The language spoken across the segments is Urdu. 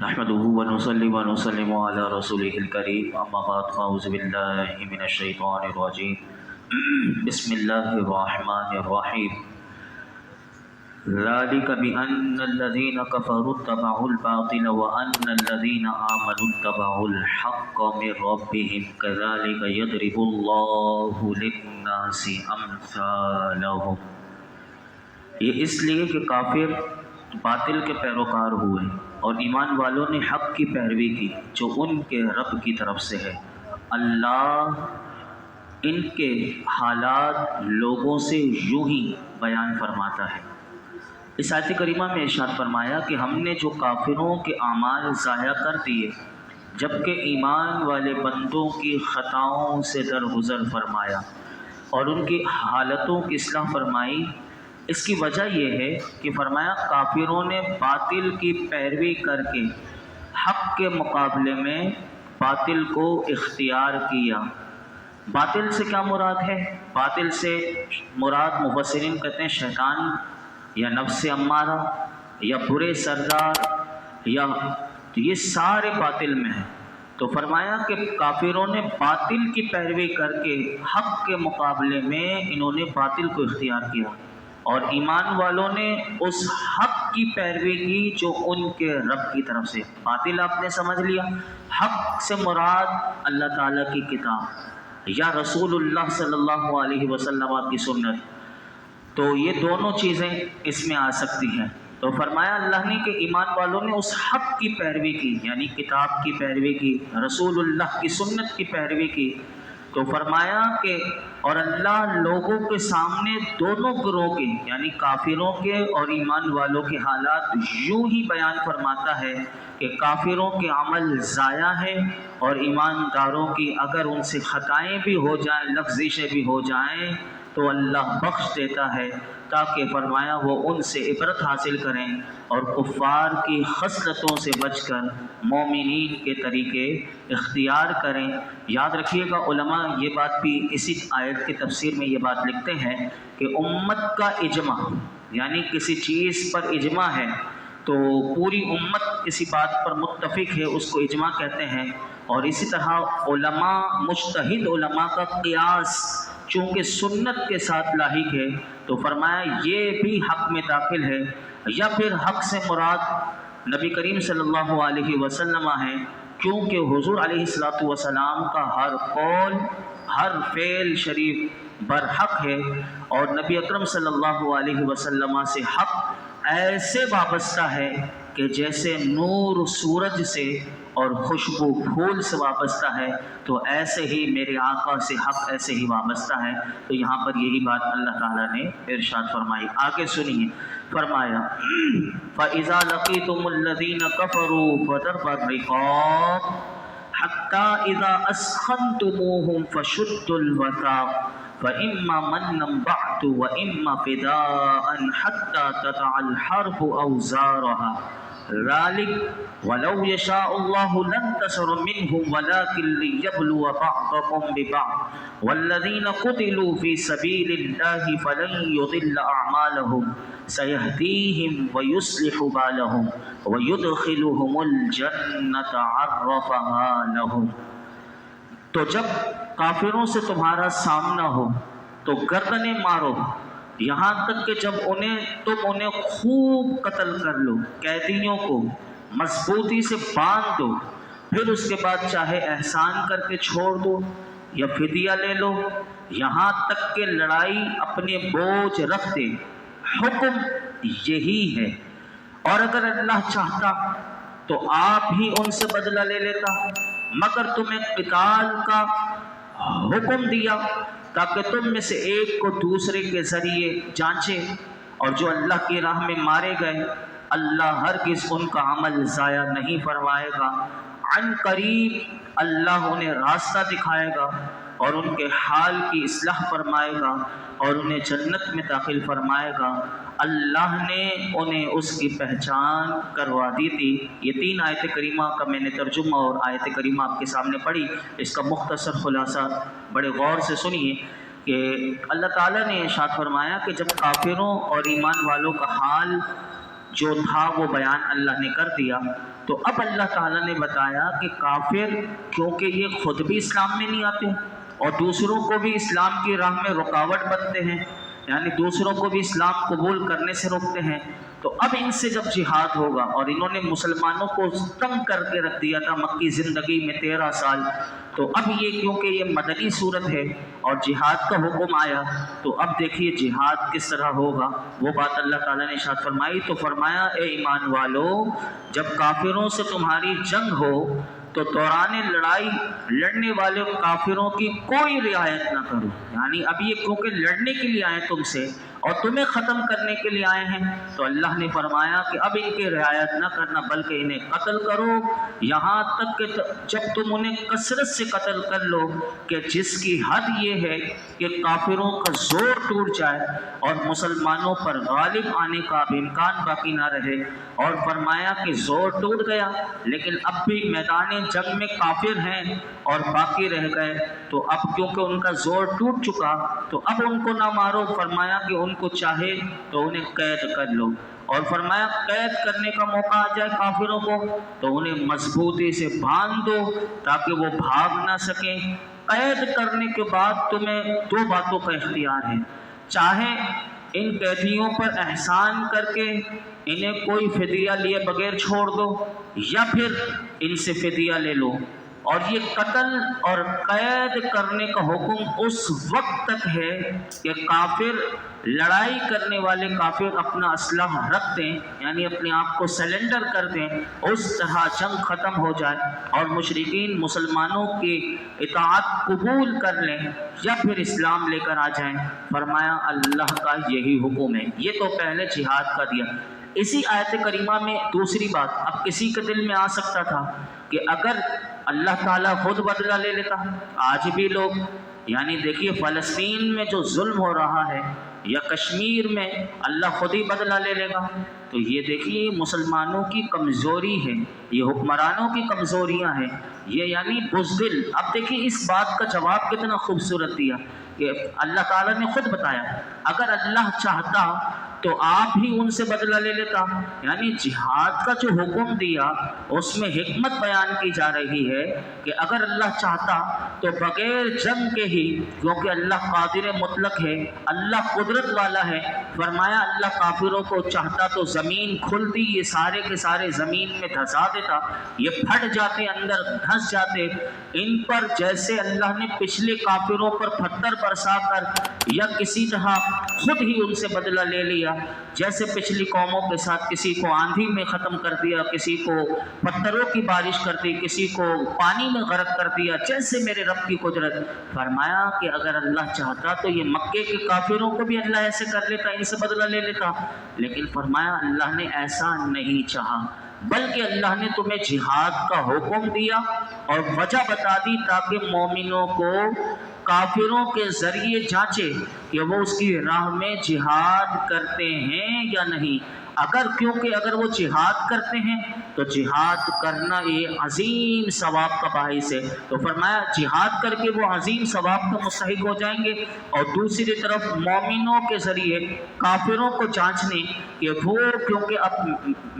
نحمده ونصلي ونسلم على رسوله الكريم اما بعد فاعوذ بالله من الشيطان الرجيم بسم الله الرحمن الرحيم ذلك بأن الذين كفروا اتبعوا الباطل وأن الذين آمنوا اتبعوا الحق من ربهم كذلك يضرب الله للناس أمثالهم۔ یہ اس لیے کہ کافر باطل کے پیروکار ہوئے اور ایمان والوں نے حق کی پیروی کی جو ان کے رب کی طرف سے ہے۔ اللہ ان کے حالات لوگوں سے یوں ہی بیان فرماتا ہے۔ اس آیت کریمہ میں ارشاد فرمایا کہ ہم نے جو کافروں کے اعمال ضائع کر دیے جبکہ ایمان والے بندوں کی خطاؤں سے درگزر فرمایا اور ان کی حالتوں کی اصلاح فرمائی۔ اس کی وجہ یہ ہے کہ فرمایا کافروں نے باطل کی پیروی کر کے حق کے مقابلے میں باطل کو اختیار کیا۔ باطل سے کیا مراد ہے؟ باطل سے مراد مفسرین کہتے ہیں شیطان یا نفس امارہ یا برے سردار یا یہ سارے باطل میں ہیں۔ تو فرمایا کہ کافروں نے باطل کی پیروی کر کے حق کے مقابلے میں انہوں نے باطل کو اختیار کیا اور ایمان والوں نے اس حق کی پیروی کی جو ان کے رب کی طرف سے۔ باطل آپ نے سمجھ لیا، حق سے مراد اللہ تعالیٰ کی کتاب یا رسول اللہ صلی اللہ علیہ وسلم کی سنت، تو یہ دونوں چیزیں اس میں آ سکتی ہیں۔ تو فرمایا اللہ نے کہ ایمان والوں نے اس حق کی پیروی کی یعنی کتاب کی پیروی کی، رسول اللہ کی سنت کی پیروی کی۔ تو فرمایا کہ اور اللہ لوگوں کے سامنے دونوں گروہ کے یعنی کافروں کے اور ایمان والوں کے حالات یوں ہی بیان فرماتا ہے کہ کافروں کے عمل ضائع ہے اور ایمانداروں کی اگر ان سے خطائیں بھی ہو جائیں، لفظشیں بھی ہو جائیں تو اللہ بخش دیتا ہے تاکہ فرمایا وہ ان سے عبرت حاصل کریں اور کفار کی خصلتوں سے بچ کر مومنین کے طریقے اختیار کریں۔ یاد رکھیے گا علماء یہ بات بھی اسی آیت کی تفسیر میں یہ بات لکھتے ہیں کہ امت کا اجماع یعنی کسی چیز پر اجماع ہے تو پوری امت کسی بات پر متفق ہے اس کو اجماع کہتے ہیں، اور اسی طرح علماء مجتہد علماء کا قیاس چونکہ سنت کے ساتھ لاحق ہے تو فرمایا یہ بھی حق میں داخل ہے، یا پھر حق سے مراد نبی کریم صلی اللہ علیہ وسلم ہے کیونکہ حضور علیہ السلام کا ہر قول ہر فعل شریف برحق ہے اور نبی اکرم صلی اللہ علیہ وسلم سے حق ایسے وابستہ ہے کہ جیسے نور سورج سے اور خوشبو پھول سے وابستہ ہے تو ایسے ہی میرے آقا سے حق ایسے ہی وابستہ ہے۔ تو یہاں پر یہی بات اللہ تعالیٰ نے ارشاد فرمائی۔ آگے سنیے، فرمایا فَإِذَا لَقِيتُمُ الَّذِينَ كَفَرُوا فَضَرْبَ الرِّقَابِ حَتَّى إِذَا أَثْخَنْتُمُوهُمْ فَشُدُّوا الْوَثَاقَ فَإِمَّا مَنًّا بَعْدُ وَإِمَّا فِدَاءً حَتَّى تَضَعَ الْحَرْبُ أَوْزَارَهَا ذلك ولو يشاء الله لانتصر منهم ولكن ليبلو بعضكم ببعض والذين قتلوا في سبيل الله فلن يضل أعمالهم سيهديهم ويصلح بالهم ويدخلهم الجنة عرفها لهم۔ تو جب کافروں سے تمہارا سامنا ہو تو گردنیں مارو یہاں تک کہ جب تم انہیں خوب قتل کر لو، قیدیوں کو مضبوطی سے باندھ دو، پھر اس کے بعد چاہے احسان کر کے چھوڑ دو یا فدیہ لے لو، یہاں تک کہ لڑائی اپنے بوجھ رکھ دے۔ حکم یہی ہے، اور اگر اللہ چاہتا تو آپ ہی ان سے بدلہ لے لیتا، مگر تمہیں قتال کا حکم دیا تاکہ تم میں سے ایک کو دوسرے کے ذریعے جانچے، اور جو اللہ کی راہ میں مارے گئے اللہ ہرگز ان کا عمل ضائع نہیں فرمائے گا۔ عن قریب اللہ انہیں راستہ دکھائے گا اور ان کے حال کی اصلاح فرمائے گا اور انہیں جنت میں داخل فرمائے گا۔ اللہ نے انہیں اس کی پہچان کروا دی تھی۔ یہ 3 آیت کریمہ کا میں نے ترجمہ اور آیت کریمہ آپ کے سامنے پڑھی، اس کا مختصر خلاصہ بڑے غور سے سنیے کہ اللہ تعالیٰ نے ارشاد فرمایا کہ جب کافروں اور ایمان والوں کا حال جو تھا وہ بیان اللہ نے کر دیا۔ تو اب اللہ تعالیٰ نے بتایا کہ کافر کیونکہ یہ خود بھی اسلام میں نہیں آتے اور دوسروں کو بھی اسلام کی راہ میں رکاوٹ بنتے ہیں، یعنی دوسروں کو بھی اسلام قبول کرنے سے روکتے ہیں، تو اب ان سے جب جہاد ہوگا، اور انہوں نے مسلمانوں کو تنگ کر کے رکھ دیا تھا مکی زندگی میں 13 سال، تو اب یہ کیونکہ یہ مدنی صورت ہے اور جہاد کا حکم آیا، تو اب دیکھیے جہاد کس طرح ہوگا، وہ بات اللہ تعالیٰ نے ارشاد فرمائی۔ تو فرمایا اے ایمان والو، جب کافروں سے تمہاری جنگ ہو تو دوران لڑائی لڑنے والے کافروں کی کوئی رعایت نہ کرو، یعنی اب یہ کیونکہ لڑنے کے لیے آئے تم سے اور تمہیں ختم کرنے کے لیے آئے ہیں، تو اللہ نے فرمایا کہ اب ان کی رعایت نہ کرنا بلکہ انہیں قتل کرو، یہاں تک کہ جب تم انہیں کثرت سے قتل کر لو کہ جس کی حد یہ ہے کہ کافروں کا زور ٹوٹ جائے اور مسلمانوں پر غالب آنے کا اب امکان باقی نہ رہے۔ اور فرمایا کہ زور ٹوٹ گیا لیکن اب بھی میدان جنگ میں کافر ہیں اور باقی رہ گئے، تو اب کیونکہ ان کا زور ٹوٹ چکا تو اب ان کو نہ مارو، فرمایا کہ ان کو چاہے تو انہیں قید کر لو، اور فرمایا قید کرنے کا موقع آ جائے کافروں کو تو انہیں مضبوطی سے باندھ دو تاکہ وہ بھاگ نہ سکیں۔ قید کرنے کے بعد تمہیں 2 باتوں کا اختیار ہے، چاہے ان قیدیوں پر احسان کر کے انہیں کوئی فدیہ لیے بغیر چھوڑ دو یا پھر ان سے فدیہ لے لو، اور یہ قتل اور قید کرنے کا حکم اس وقت تک ہے کہ کافر لڑائی کرنے والے کافر اپنا اسلحہ رکھ دیں، یعنی اپنے آپ کو سرنڈر کر دیں، اس طرح جنگ ختم ہو جائے اور مشرکین مسلمانوں کی اطاعت قبول کر لیں یا پھر اسلام لے کر آ جائیں۔ فرمایا اللہ کا یہی حکم ہے۔ یہ تو پہلے جہاد کا دیا۔ اسی آیت کریمہ میں دوسری بات اب کسی کے دل میں آ سکتا تھا کہ اگر اللہ تعالیٰ خود بدلہ لے لیتا، آج بھی لوگ یعنی دیکھیے فلسطین میں جو ظلم ہو رہا ہے یا کشمیر میں اللہ خود ہی بدلہ لے لے گا، تو یہ دیکھیے مسلمانوں کی کمزوری ہے، یہ حکمرانوں کی کمزوریاں ہیں، یہ یعنی بزدل۔ اب دیکھیے اس بات کا جواب کتنا خوبصورت دیا کہ اللہ تعالیٰ نے خود بتایا اگر اللہ چاہتا تو آپ ہی ان سے بدلہ لے لیتا، یعنی جہاد کا جو حکم دیا اس میں حکمت بیان کی جا رہی ہے کہ اگر اللہ چاہتا تو بغیر جنگ کے ہی، کیونکہ اللہ قادر مطلق ہے، اللہ قدرت والا ہے، فرمایا اللہ کافروں کو چاہتا تو زمین کھلتی، یہ سارے کے سارے زمین میں دھسا دیتا، یہ پھٹ جاتے، اندر دھس جاتے، ان پر جیسے اللہ نے پچھلے کافروں پر پتھر برسا کر یا کسی طرح خود ہی ان سے بدلہ لے لیا، جیسے پچھلی قوموں کے ساتھ کسی کو آندھی میں ختم کر دیا، کسی کو پتھروں کی بارش کر دی، کسی کو پانی میں غرق کر دیا، جیسے میرے رب کی قدرت۔ فرمایا کہ اگر اللہ چاہتا تو یہ مکے کے کافروں کو بھی اللہ ایسے کر لیتا، ان سے بدلہ لے لیتا، لیکن فرمایا اللہ نے ایسا نہیں چاہا، بلکہ اللہ نے تمہیں جہاد کا حکم دیا اور وجہ بتا دی تاکہ مومنوں کو کافروں کے ذریعے جانچے کہ وہ اس کی راہ میں جہاد کرتے ہیں یا نہیں۔ کیونکہ اگر وہ جہاد کرتے ہیں تو جہاد کرنا یہ عظیم ثواب کا باعث ہے، تو فرمایا جہاد کر کے وہ عظیم ثواب کا مستحق ہو جائیں گے، اور دوسری طرف مومنوں کے ذریعے کافروں کو جانچنے کہ وہ کیونکہ اب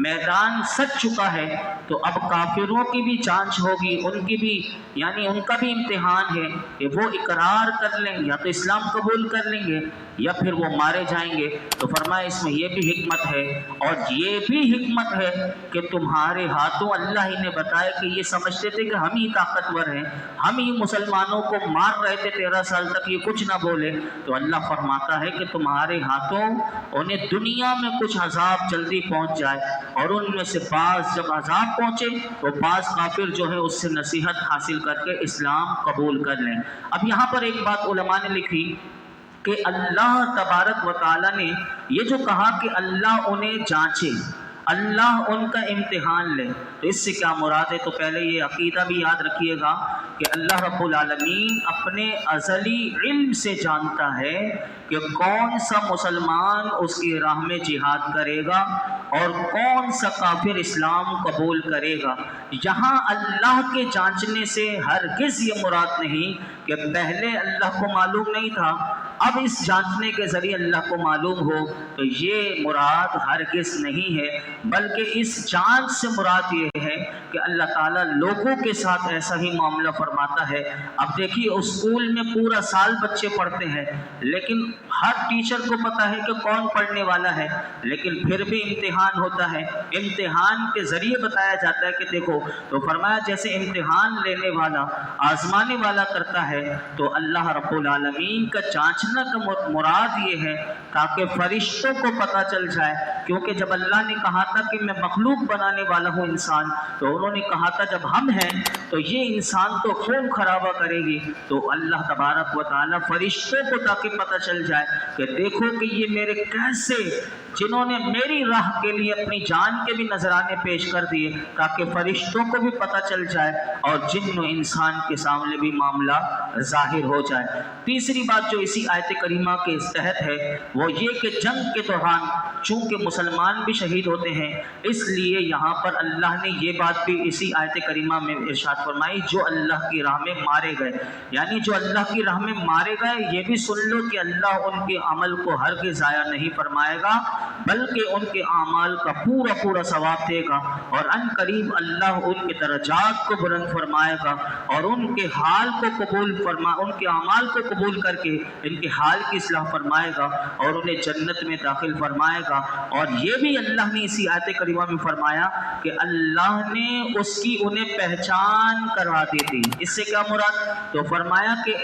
میدان سج چکا ہے تو اب کافروں کی بھی جانچ ہوگی، ان کی بھی یعنی ان کا بھی امتحان ہے کہ وہ اقرار کر لیں یا تو اسلام قبول کر لیں گے یا پھر وہ مارے جائیں گے۔ تو فرمایا اس میں یہ بھی حکمت ہے، اور یہ بھی حکمت ہے کہ تمہارے ہاتھوں اللہ ہی نے بتایا کہ یہ سمجھتے تھے کہ ہم ہی طاقتور ہیں، ہم ہی مسلمانوں کو مار رہے تھے 13 سال تک، یہ کچھ نہ بولے، تو اللہ فرماتا ہے کہ تمہارے ہاتھوں انہیں دنیا میں کچھ عذاب جلدی پہنچ جائے، اور ان میں سے بعض جب عذاب پہنچے تو بعض کافر جو ہے اس سے نصیحت حاصل کر کے اسلام قبول کر لیں۔ اب یہاں پر ایک بات علماء نے لکھی کہ اللہ تبارک و تعالیٰ نے یہ جو کہا کہ اللہ انہیں جانچے، اللہ ان کا امتحان لے، تو اس سے کیا مراد ہے؟ تو پہلے یہ عقیدہ بھی یاد رکھیے گا کہ اللہ رب العالمین اپنے ازلی علم سے جانتا ہے کہ کون سا مسلمان اس کی راہ میں جہاد کرے گا اور کون سا کافر اسلام قبول کرے گا۔ یہاں اللہ کے جانچنے سے ہرگز یہ مراد نہیں کہ پہلے اللہ کو معلوم نہیں تھا اب اس جانچنے کے ذریعے اللہ کو معلوم ہو تو یہ مراد ہرگز نہیں ہے، بلکہ اس جانچ سے مراد یہ ہے کہ اللہ تعالیٰ لوگوں کے ساتھ ایسا ہی معاملہ فرماتا ہے۔ اب دیکھیے اسکول میں پورا سال بچے پڑھتے ہیں، لیکن ہر ٹیچر کو پتا ہے کہ کون پڑھنے والا ہے، لیکن پھر بھی امتحان ہوتا ہے، امتحان کے ذریعے بتایا جاتا ہے کہ دیکھو، تو فرمایا جیسے امتحان لینے والا آزمانے والا کرتا ہے، تو اللہ رب العالمین کا جانچنا کا مراد یہ ہے تاکہ فرشتوں کو پتہ چل جائے، کیونکہ جب اللہ نے کہا تھا کہ میں مخلوق بنانے والا ہوں انسان، تو انہوں نے کہا تھا جب ہم ہیں تو یہ انسان تو خون خرابہ کرے گی، تو اللہ تبارک و تعالیٰ فرشتوں کو تاکہ پتہ چل جائے کہ دیکھو کہ یہ میرے کیسے جنہوں نے میری راہ کے لیے اپنی جان کے بھی نذرانے پیش کر دیے، تاکہ فرشتوں کو بھی پتہ چل جائے اور جن و انسان کے سامنے بھی معاملہ ظاہر ہو جائے۔ تیسری بات جو اسی آیت کریمہ کے تحت ہے وہ یہ کہ جنگ کے دوران چونکہ مسلمان بھی شہید ہوتے ہیں، اس لیے یہاں پر اللہ نے یہ بات بھی اسی آیت کریمہ میں ارشاد فرمائی، جو اللہ کی راہ میں مارے گئے، یعنی جو اللہ کی راہ میں مارے گئے، یہ بھی سن لو کہ اللہ ان کے عمل کو ہرگز ضائع نہیں فرمائے گا، بلکہ ان کے اعمال کا پورا پورا ثواب دے گا، اور ان قریب اللہ ان کے درجات کو بلند فرمائے گا، اور ان کے حال کو قبول ان کے اعمال کو قبول کر کے ان کے حال کی اصلاح فرمائے گا اور انہیں جنت میں داخل فرمائے گا۔ اور یہ بھی اللہ نے اسی آیت کریمہ میں فرمایا کہ اللہ نے اس کی انہیں پہچان کروا دی تھی۔ اس سے کیا مراد؟ تو فرمایا کہ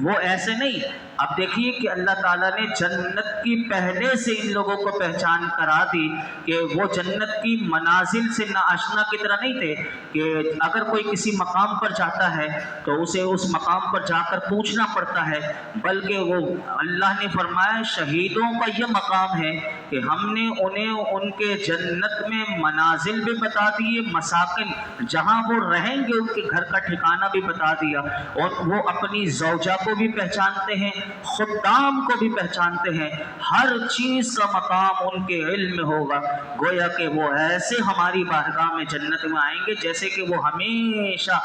وہ ایسے نہیں، اب دیکھیے کہ اللہ تعالیٰ نے جنت کی پہلے سے ان لوگوں کو پہچان کرا دی کہ وہ جنت کی منازل سے ناآشنا کی طرح نہیں تھے کہ اگر کوئی کسی مقام پر جاتا ہے تو اسے اس مقام پر جا کر پوچھنا پڑتا ہے، بلکہ وہ اللہ نے فرمایا شہیدوں کا یہ مقام ہے کہ ہم نے انہیں ان کے جنت میں منازل بھی بتا دیے، مساکن جہاں وہ رہیں گے ان کے گھر کا ٹھکانہ بھی بتا دیا، اور وہ اپنی زوجہ کو بھی پہچانتے ہیں، خدام کو بھی پہچانتے ہیں، ہر چیز کا مقام ان کے علم میں ہوگا، گویا کہ وہ ایسے ہماری بارگاہ میں جنت میں آئیں گے جیسے کہ وہ ہمیشہ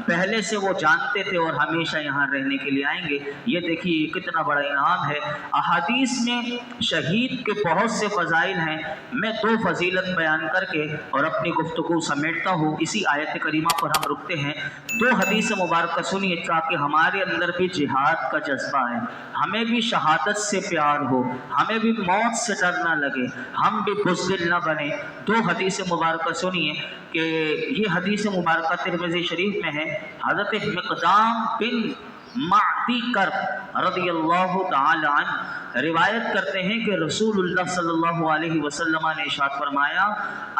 پہلے سے وہ جانتے تھے اور ہمیشہ یہاں رہنے کے لیے آئیں گے۔ یہ دیکھیے کتنا بڑا انعام ہے۔ احادیث میں شہید کے بہت سے فضائل ہیں، میں دو فضیلت بیان کر کے اور اپنی گفتگو سمیٹتا ہوں، اسی آیت کریمہ پر ہم رکتے ہیں۔ دو حدیث مبارکہ سنیے تاکہ ہمارے اندر بھی جہاد کا جذبہ ہے، ہمیں بھی شہادت سے پیار ہو، ہمیں بھی موت سے ڈر نہ لگے، ہم بھی بزدل نہ بنے۔ دو حدیث مبارکہ سنیے کہ یہ حدیث مبارکہ ترمذی شریف میں ہے، حضرت مقدام بن معدی کرب رضی اللہ تعالی عنہ روایت کرتے ہیں کہ رسول اللہ صلی اللہ علیہ وسلم نے ارشاد فرمایا،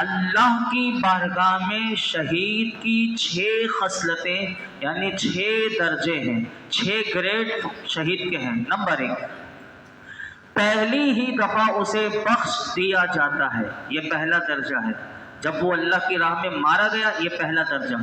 اللہ کی بارگاہ میں شہید کی 6 خصلتیں یعنی 6 درجے ہیں، 6 گریڈ شہید کے ہیں۔ نمبر 1، پہلی ہی دفعہ اسے بخش دیا جاتا ہے، یہ پہلا درجہ ہے، جب وہ اللہ کی راہ میں مارا گیا یہ پہلا درجہ۔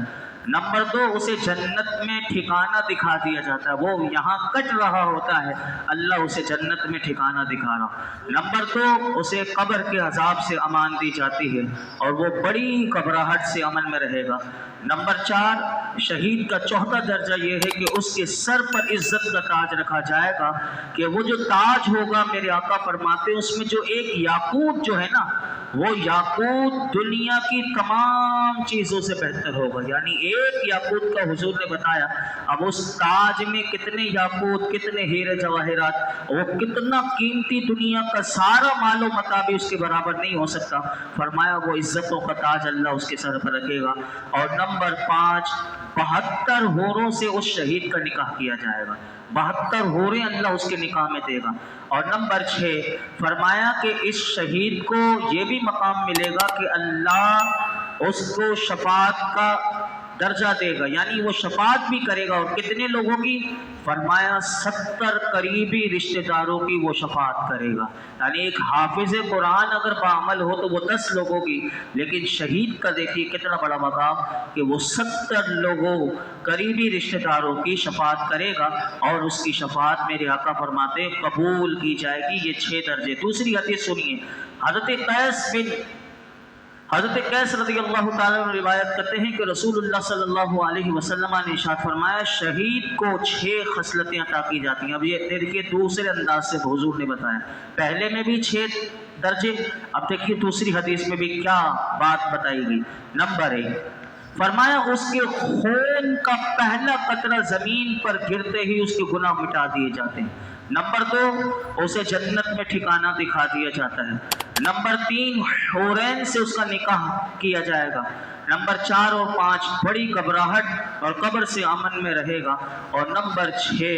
نمبر 2، اسے جنت میں ٹھکانہ دکھا دیا جاتا ہے، وہ یہاں کٹ رہا ہوتا ہے، اللہ اسے جنت میں ٹھکانہ دکھا رہا۔ نمبر 2، اسے قبر کے عذاب سے امان دی جاتی ہے اور وہ بڑی گھبراہٹ سے امن میں رہے گا۔ نمبر 4، شہید کا چوتھا درجہ یہ ہے کہ اس کے سر پر عزت کا تاج رکھا جائے گا، کہ وہ جو تاج ہوگا میرے آقا فرماتے ہیں اس میں جو ایک یاقوت جو ہے نا، وہ یاقوت دنیا کی تمام چیزوں سے بہتر ہوگا، یعنی ایک یاقوت کا حضور نے بتایا، اب اس تاج میں کتنے یاقوت، کتنے ہیرے جواہرات، وہ کتنا قیمتی، دنیا کا سارا مال و متاع بھی اس کے برابر نہیں ہو سکتا، فرمایا وہ عزتوں کا تاج اللہ اس کے سر پر رکھے گا۔ اور نمبر 5، 72 حوروں سے اس شہید کا نکاح کیا جائے گا، 72 حوریں اللہ اس کے نکاح میں دے گا۔ اور نمبر 6، فرمایا کہ اس شہید کو یہ بھی مقام ملے گا کہ اللہ اس کو شفاعت کا درجہ دے گا، یعنی وہ شفاعت بھی کرے گا، اور کتنے لوگوں کی؟ فرمایا 70 قریبی رشتہ داروں کی وہ شفاعت کرے گا، یعنی ایک حافظ قرآن اگر بعمل ہو تو وہ 10 لوگوں کی، لیکن شہید کا دیکھیے کتنا بڑا مقام کہ وہ 70 لوگوں قریبی رشتہ داروں کی شفاعت کرے گا، اور اس کی شفاعت میرے آقا فرماتے ہیں قبول کی جائے گی۔ یہ 6 درجے۔ دوسری حدیث سنیے، حضرت قیس بن حضرت قیس رضی اللہ تعالیٰ عنہ روایت کرتے ہیں کہ رسول اللہ صلی اللہ علیہ وسلم نے ارشاد فرمایا شہید کو 6 خصلتیں عطا کی جاتی ہیں۔ اب یہ دیکھیے دوسرے انداز سے حضور نے بتایا، پہلے میں بھی 6 درجے، اب دیکھیے دوسری حدیث میں بھی کیا بات بتائی گئی۔ نمبر 1 فرمایا اس کے خون کا پہلا قطرہ زمین پر گرتے ہی اس کے گناہ مٹا دیے جاتے ہیں۔ نمبر 2 اسے جنت میں ٹھکانہ دکھا دیا جاتا ہے۔ نمبر 3 حورین سے اس کا نکاح کیا جائے گا۔ نمبر 4 اور 5 بڑی گھبراہٹ اور قبر سے امن میں رہے گا۔ اور نمبر 6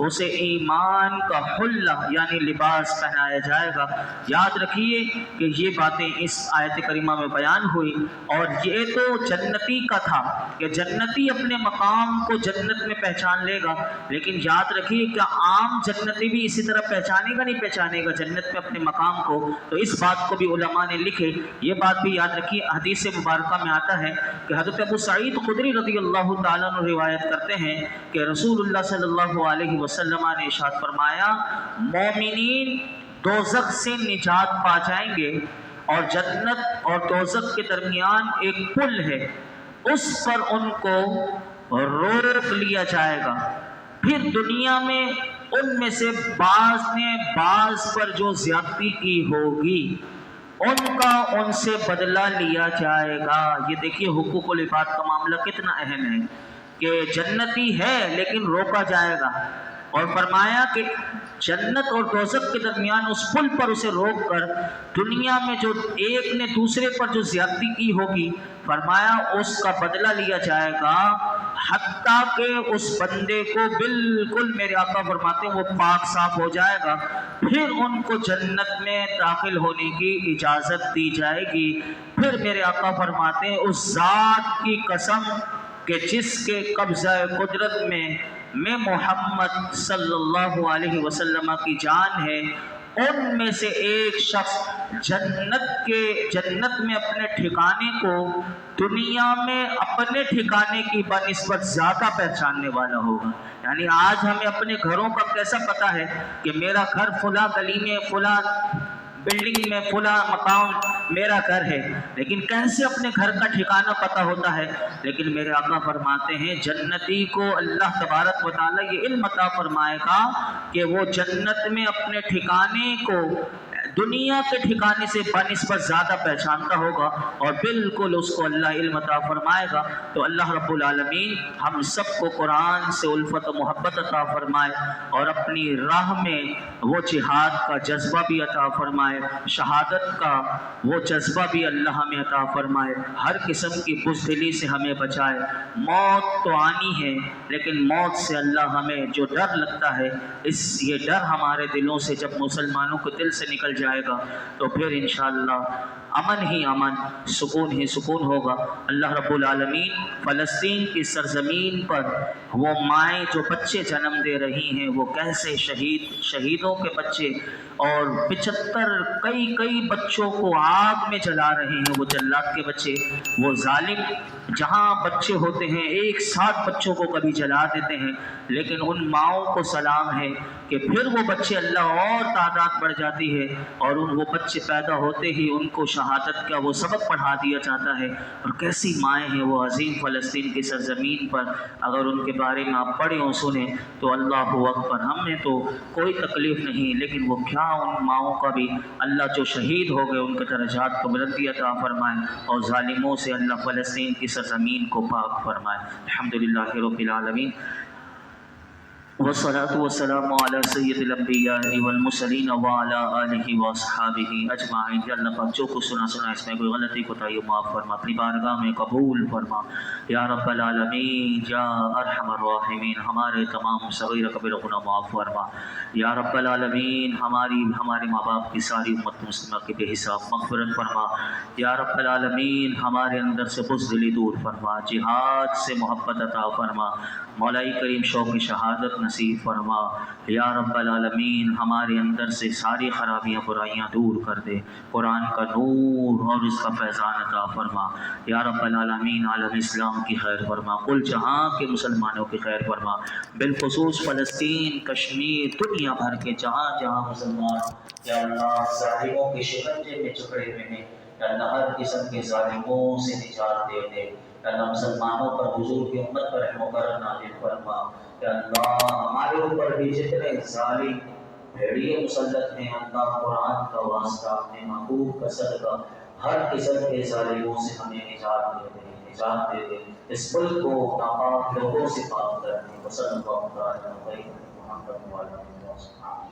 اسے ایمان کا حلہ یعنی لباس پہنایا جائے گا۔ یاد رکھیے کہ یہ باتیں اس آیت کریمہ میں بیان ہوئی، اور یہ تو جنتی کا تھا کہ جنتی اپنے مقام کو جنت میں پہچان لے گا، لیکن یاد رکھیے کہ عام جنتی بھی اسی طرح پہچانے گا نہیں پہچانے گا جنت میں اپنے مقام کو؟ تو اس بات کو بھی علماء نے لکھے، یہ بات بھی یاد رکھیے۔ حدیث مبارکہ میں آتا ہے کہ حضرت ابو سعید خدری رضی اللہ تعالیٰ عنہ روایت کرتے ہیں کہ رسول اللہ صلی اللہ علیہ وسلم نے ارشاد فرمایا مومنین دوزخ سے نجات پا جائیں گے، اور جنت اور دوزخ کے درمیان ایک پل ہے، اس پر ان کو روک لیا جائے گا۔ پھر دنیا میں ان میں سے بعض نے بعض پر جو زیادتی کی ہوگی ان کا ان سے بدلہ لیا جائے گا۔ یہ دیکھیے حقوق العباد کا معاملہ کتنا اہم ہے کہ جنتی ہے لیکن روکا جائے گا، اور فرمایا کہ جنت اور دوزخ کے درمیان اس پل پر اسے روک کر دنیا میں جو ایک نے دوسرے پر جو زیادتی کی ہوگی فرمایا اس کا بدلہ لیا جائے گا، حتیٰ کہ اس بندے کو بالکل میرے آقا فرماتے ہیں وہ پاک صاف ہو جائے گا، پھر ان کو جنت میں داخل ہونے کی اجازت دی جائے گی۔ پھر میرے آقا فرماتے ہیں اس ذات کی قسم کہ جس کے قبضہ قدرت میں محمد صلی اللہ علیہ وسلم کی جان ہے، ان میں سے ایک شخص جنت میں اپنے ٹھکانے کو دنیا میں اپنے ٹھکانے کی بنسبت زیادہ پہچاننے والا ہوگا۔ یعنی آج ہمیں اپنے گھروں کا کیسا پتہ ہے کہ میرا گھر فلاں گلی میں فلاں بلڈنگ میں فلاں مقام میرا گھر ہے، لیکن کیسے اپنے گھر کا ٹھکانہ پتہ ہوتا ہے؟ لیکن میرے آقا فرماتے ہیں جنتی کو اللہ تبارک و تعالیٰ یہ علم عطا فرمائے گا کہ وہ جنت میں اپنے ٹھکانے کو دنیا کے ٹھکانے سے بنسبت زیادہ پہچانتا ہوگا، اور بالکل اس کو اللہ علم عطا فرمائے گا۔ تو اللہ رب العالمین ہم سب کو قرآن سے الفت و محبت عطا فرمائے، اور اپنی راہ میں وہ جہاد کا جذبہ بھی عطا فرمائے، شہادت کا وہ جذبہ بھی اللہ ہمیں عطا فرمائے، ہر قسم کی بزدلی سے ہمیں بچائے۔ موت تو آنی ہے، لیکن موت سے اللہ ہمیں جو ڈر لگتا ہے یہ ڈر ہمارے دلوں سے جب مسلمانوں کے دل سے نکل جائے گا تو پھر انشاءاللہ امن ہی امن، سکون ہی سکون ہوگا۔ اللہ رب العالمین فلسطین کی سرزمین پر وہ مائیں جو بچے جنم دے رہی ہیں وہ کیسے شہیدوں کے بچے اور 75 کئی بچوں کو آگ میں جلا رہے ہیں، وہ جلات کے بچے، وہ ظالم جہاں بچے ہوتے ہیں ایک ساتھ بچوں کو کبھی جلا دیتے ہیں، لیکن ان ماؤں کو سلام ہے کہ پھر وہ بچے اللہ اور تعداد بڑھ جاتی ہے، اور وہ بچے پیدا ہوتے ہی ان کو شہادت کا وہ سبق پڑھا دیا جاتا ہے۔ اور کیسی مائیں ہیں وہ عظیم فلسطین کی سرزمین پر، اگر ان کے بارے میں آپ پڑھیں اور سنیں تو اللہ اکبر، ہمیں تو کوئی تکلیف نہیں، لیکن وہ کیا ان ماؤں کا بھی اللہ جو شہید ہو گئے ان کے درجات کو بلندی عطا فرمائے، اور ظالموں سے اللہ فلسطین کی سرزمین کو پاک فرمائے۔ الحمدللہ رب العالمین، والصلاة والسلام على سید الانبیاء والمرسلین وعلى آلہ واصحابہ اجمعین۔ یا اللہ پاک جو کچھ سنا اس میں کوئی غلطی کوتاہی معاف فرما، اپنی بارگاہ میں قبول فرما یا رب العالمین، یا ارحم الراحمین۔ ہمارے تمام صغیر کبیر گناہ معاف فرما یا رب العالمین، ہمارے ماں باپ کی ساری امت مسلمہ کی بے حساب مغفرت فرما یا رب العالمین۔ ہمارے اندر سے بزدلی دور فرما، جہاد سے محبت عطا فرما، مولائی کریم شوق شہادت نصیب فرما یا رب العالمین۔ ہمارے اندر سے ساری خرابیاں برائیاں دور کر دے، قرآن کا نور اور اس کا فیضان عطا فرما یا رب العالمین۔ عالم اسلام کی خیر فرما، کل جہاں کے مسلمانوں کی خیر فرما، بالخصوص فلسطین، کشمیر، دنیا بھر کے جہاں جہاں مسلمان یا اللہ ظالموں کے شکنجے میں جکڑے ہوئے ہیں یا اللہ ہر قسم کے ظالموں سے نجات دے دے، یا اللہ مسلمانوں پر، حضور کی امت پر رحم و کرم نازل فرما، یا اللہ ہمارے اوپر بھی جتنے ظالم بھیڑیے مسلط ہیں، اللہ قرآن کا واسطہ اپنے محبوب کا صدقہ ہر قسم کے ظالموں سے ہمیں نجات دے دے، نجات دے دے، اس ملک کو ناپاک لوگوں سے پاک کر دے۔ وصلی اللہ علیہ وسلم محمد وعلی آلہ وصحبہ۔